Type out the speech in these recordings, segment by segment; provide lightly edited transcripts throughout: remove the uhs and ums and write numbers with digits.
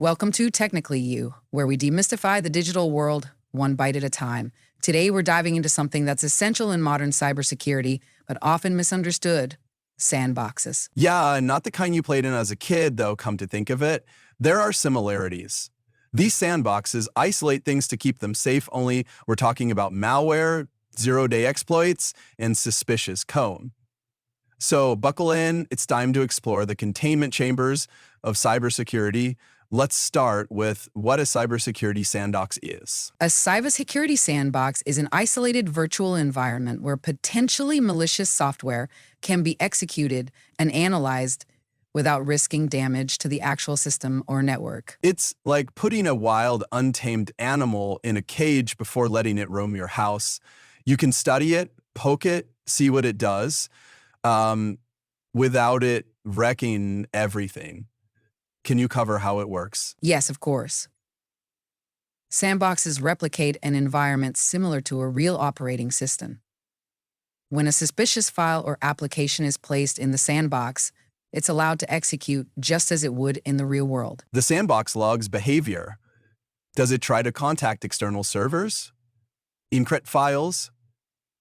Welcome to Technically You, where we demystify the digital world one bite at a time. Today, we're diving into something that's essential in modern cybersecurity, but often misunderstood: sandboxes. Yeah, not the kind you played in as a kid, though, come to think of it. There are similarities. These sandboxes isolate things to keep them safe, only we're talking about malware, zero-day exploits, and suspicious code. So buckle in, it's time to explore the containment chambers of cybersecurity. Let's start with what a cybersecurity sandbox is. A cybersecurity sandbox is an isolated virtual environment where potentially malicious software can be executed and analyzed without risking damage to the actual system or network. It's like putting a wild, untamed animal in a cage before letting it roam your house. You can study it, poke it, see what it does, without it wrecking everything. Can you cover how it works? Yes, of course. Sandboxes replicate an environment similar to a real operating system. When a suspicious file or application is placed in the sandbox, it's allowed to execute just as it would in the real world. The sandbox logs behavior. Does it try to contact external servers? Encrypt files?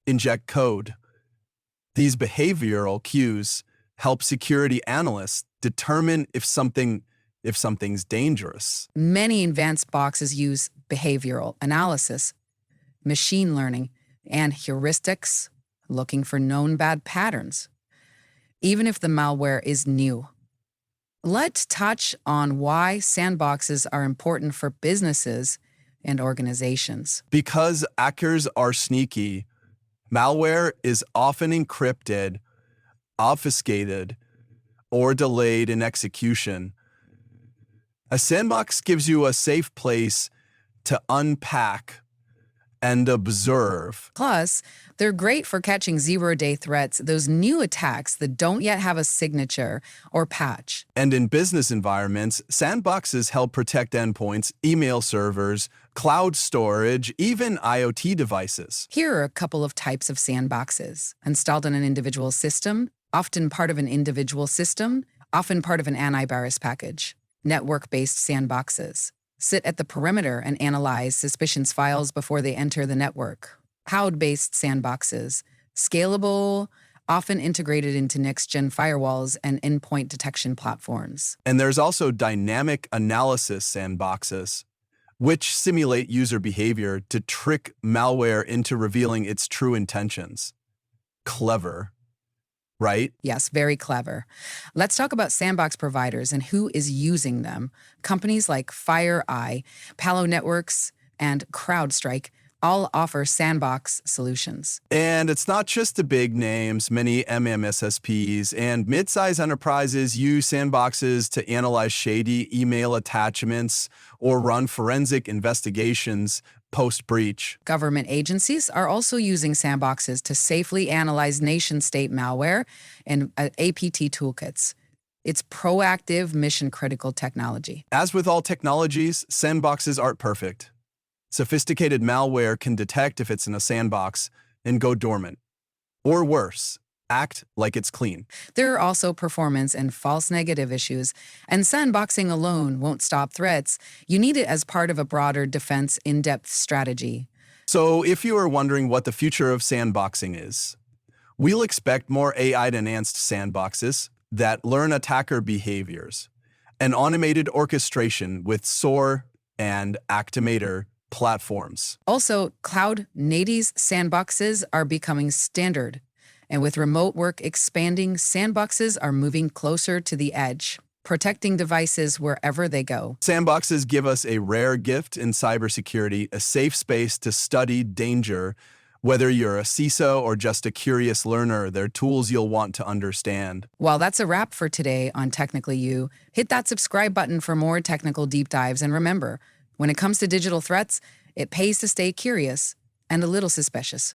Inject code? These behavioral cues help security analysts determine if something's dangerous. Many advanced boxes use behavioral analysis, machine learning, and heuristics, looking for known bad patterns, even if the malware is new. Let's touch on why sandboxes are important for businesses and organizations. Because hackers are sneaky, malware is often encrypted, obfuscated, or delayed in execution. A sandbox gives you a safe place to unpack and observe. Plus, they're great for catching zero-day threats, those new attacks that don't yet have a signature or patch. And in business environments, sandboxes help protect endpoints, email servers, cloud storage, even IoT devices. Here are a couple of types of sandboxes: installed on an individual system, often part of an individual system, often part of an antivirus package. Network-based sandboxes sit at the perimeter and analyze suspicious files before they enter the network. Cloud-based sandboxes, scalable, often integrated into next-gen firewalls and endpoint detection platforms. And there's also dynamic analysis sandboxes, which simulate user behavior to trick malware into revealing its true intentions. Clever, right? Yes, very clever. Let's talk about sandbox providers and who is using them. Companies like FireEye, Palo Networks, and CrowdStrike all offer sandbox solutions. And it's not just the big names. Many MMSSPs and mid-size enterprises use sandboxes to analyze shady email attachments or run forensic investigations post-breach. Government agencies are also using sandboxes to safely analyze nation-state malware and APT toolkits. It's proactive, mission-critical technology. As with all technologies, sandboxes aren't perfect. Sophisticated malware can detect if it's in a sandbox and go dormant. Or worse, act like it's clean. There are also performance and false negative issues, and sandboxing alone won't stop threats. You need it as part of a broader defense in-depth strategy. So if you are wondering what the future of sandboxing is, we'll expect more AI-enhanced sandboxes that learn attacker behaviors, and automated orchestration with SOAR and Actimator platforms. Also, cloud-native sandboxes are becoming standard. And with remote work expanding, sandboxes are moving closer to the edge, protecting devices wherever they go. Sandboxes give us a rare gift in cybersecurity, a safe space to study danger. Whether you're a CISO or just a curious learner, they're tools you'll want to understand. Well, that's a wrap for today on Technically You. Hit that subscribe button for more technical deep dives. And remember, when it comes to digital threats, it pays to stay curious and a little suspicious.